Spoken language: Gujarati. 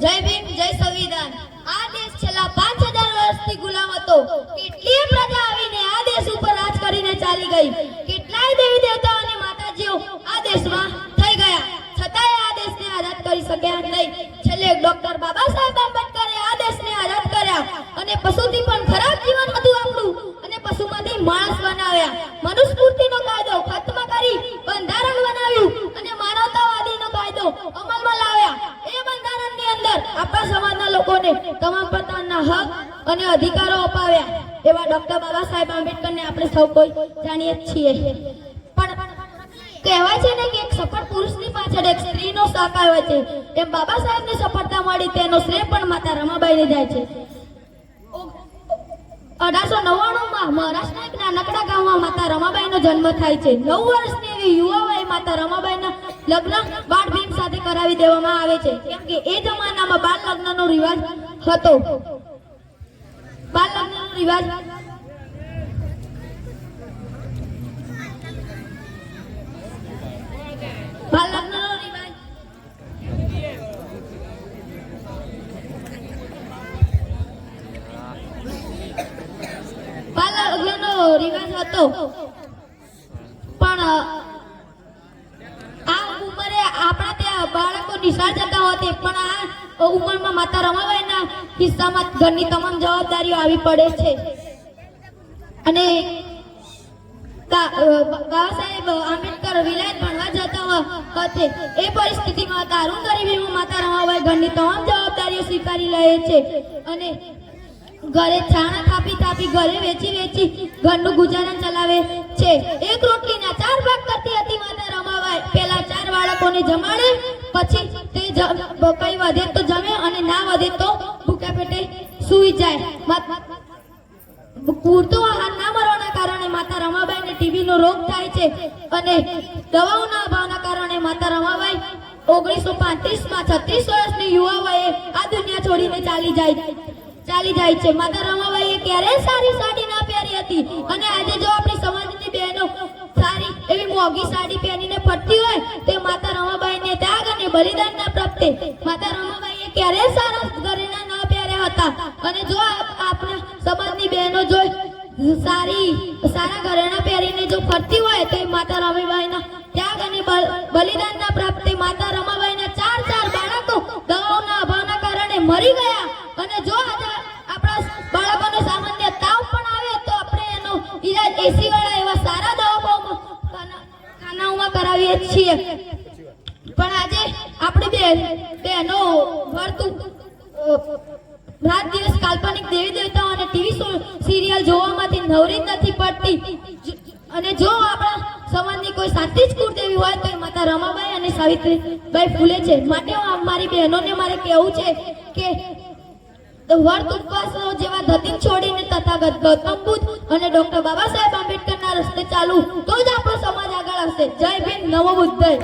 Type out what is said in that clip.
જય ભીમ જય સંવિધાન। આ દેશ છેલ્લા 5000 વર્ષથી ગુલામ હતો। કેટલીય પ્રજા આવીને આ દેશ ઉપર રાજ કરીને ચાલી ગઈ। કેટલાય દેવી દેવતાઓ અને માતાજીઓ આ દેશમાં થઈ ગયા, છતાંય આ દેશને આઝાદ કરી શક્યા નહીં। છેલ્લે ડોક્ટર બાબા સાહેબ આંબેડકરે આ દેશને આઝાદ કર્યા અને પશુથી પણ ખરાબ જીવન હતું આપણું અને પશુમાંથી માણસ બનાવ્યા। મનુસ્મૃતિનો કાયદો ખતમ કરી બંધારણ બનાવ્યું અને માનવતાવાદીનો કાયદો અમલમાં લાવ્યા। એ બંધારણની અંદર આપણા સમાજના લોકોને તમામ પ્રકારના હક અને અધિકારો અપાવ્યા। એવા ડોક્ટર બાબા સાહેબ આંબેડકરને આપણે સૌ કોઈ જાણીએ છીએ। પણ કહેવાય છે ને કે એક સફળ પુરુષની પાછળ એક સ્ત્રીનો સહકાર હોય છે, એમ બાબા સાહેબને સફળતા મળી તેનો શ્રેય પણ માતા રમાબાઈને જાય છે। 1899માં મહારાષ્ટ્રના એક નાનકડા ગામમાં માતા રમાબાઈનો જન્મ થાય છે। 9 વર્ષની એવી યુવા વયે માતા રમાબાઈના લગ્ન બાળ ભીમ સાથે કરાવી દેવામાં આવે છે, કેમ કે એ જમાનામાં બાળ લગ્નનો રિવાજ હતો। બાળ લગ્નનો રિવાજ રિવાજ હતો। પણ આ ઉંમરે આપણા ત્યાં બાળકો નિશાળ જતા હોતે, પણ આ ઉંમરમાં માતા રમાબાઈના હિસ્સામાં ઘરની તમામ જવાબદારીઓ આવી પડે છે। અને બાબા સાહેબ આંબેડકર વિલાયત ભણવા જતા હતા। એ પરિસ્થિતિમાં દારૂણ ગરીબીમાં માતા રમાબાઈ ઘરની તમામ જવાબદારીઓ સ્વીકારી લે છે અને ઘરે છાણા થાપી થાપી ઘરે વેચી વેચી ઘરનું ગુજારણ ચલાવે છે। એક રોટલીના 4 ભાગ કરતી હતી માતા રમાબાઈ। પહેલા 4 બાળકોને જમાડે, પછી તે કઈ વધે તો જમે અને ના વધે તો ભૂખ્યા પેટે સૂઈ જાય। પૂરતો આહાર ના મળવાના કારણે માતા રમાબાઈને ટીબીનો રોગ થાય છે અને દવાઓના અભાવના કારણે માતા રમાબાઈ 1935માં 36 વર્ષની યુવા વયે આ દુનિયા છોડીને ચાલી જાય છે। માતા રમાબાઈએ ક્યારેય સારી સાડી ના પહેરી હતી અને આજે જો આપણી સમાજની બહેનો સારી એવી મોંઘી સાડી પહેરીને ફરતી હોય તે માતા રમાબાઈને ત્યાગ અને બલિદાનના પ્રત્યે માતા રમાબાઈએ ક્યારેય સારા ઘરેણા ન પહેર્યા હતા અને જો આપણા સમાજની બહેનો જો સારા ઘરેણા પહેરીને જો ફરતી હોય તો માતા રમાબાઈના ત્યાગ અને બલિદાનના પ્રત્યે માતા રમાબાઈના 4 બાળકો દવાઓના અભાવના કારણે મરી ગયા। અને જો આજે આપણા બાળકોને સામાન્ય તાવ પણ આવે તો આપણે એનો ઈલાજ એસી વાળા એવા સારા દવાખાનાઓમાં કરાવીએ છીએ। પણ આજે આપણી બહેનો વર્તું રાત દિવસ કાલ્પનિક દેવી દેવતાઓ અને ટીવી સિરિયલ જોવામાંથી નવરી નથી પડતી। અને જો આપણા સમાજની કોઈ સાચી જ કુળદેવી હોય તો એ માતા રમાબાઈ અને સાવિત્રીબાઈ ફૂલે છે। માટે મારી બહેનોને મારે કહેવું છે કે વર્ત ઉપવાસ જેવા ધતિંગ છોડીને તથાગત ગૌતમ બુદ્ધ અને ડોક્ટર બાબા સાહેબ આંબેડકરના રસ્તે ચાલુ તો જ આપણો સમાજ આગળ આવશે। જય ભીમ, નમો બુદ્ધાય।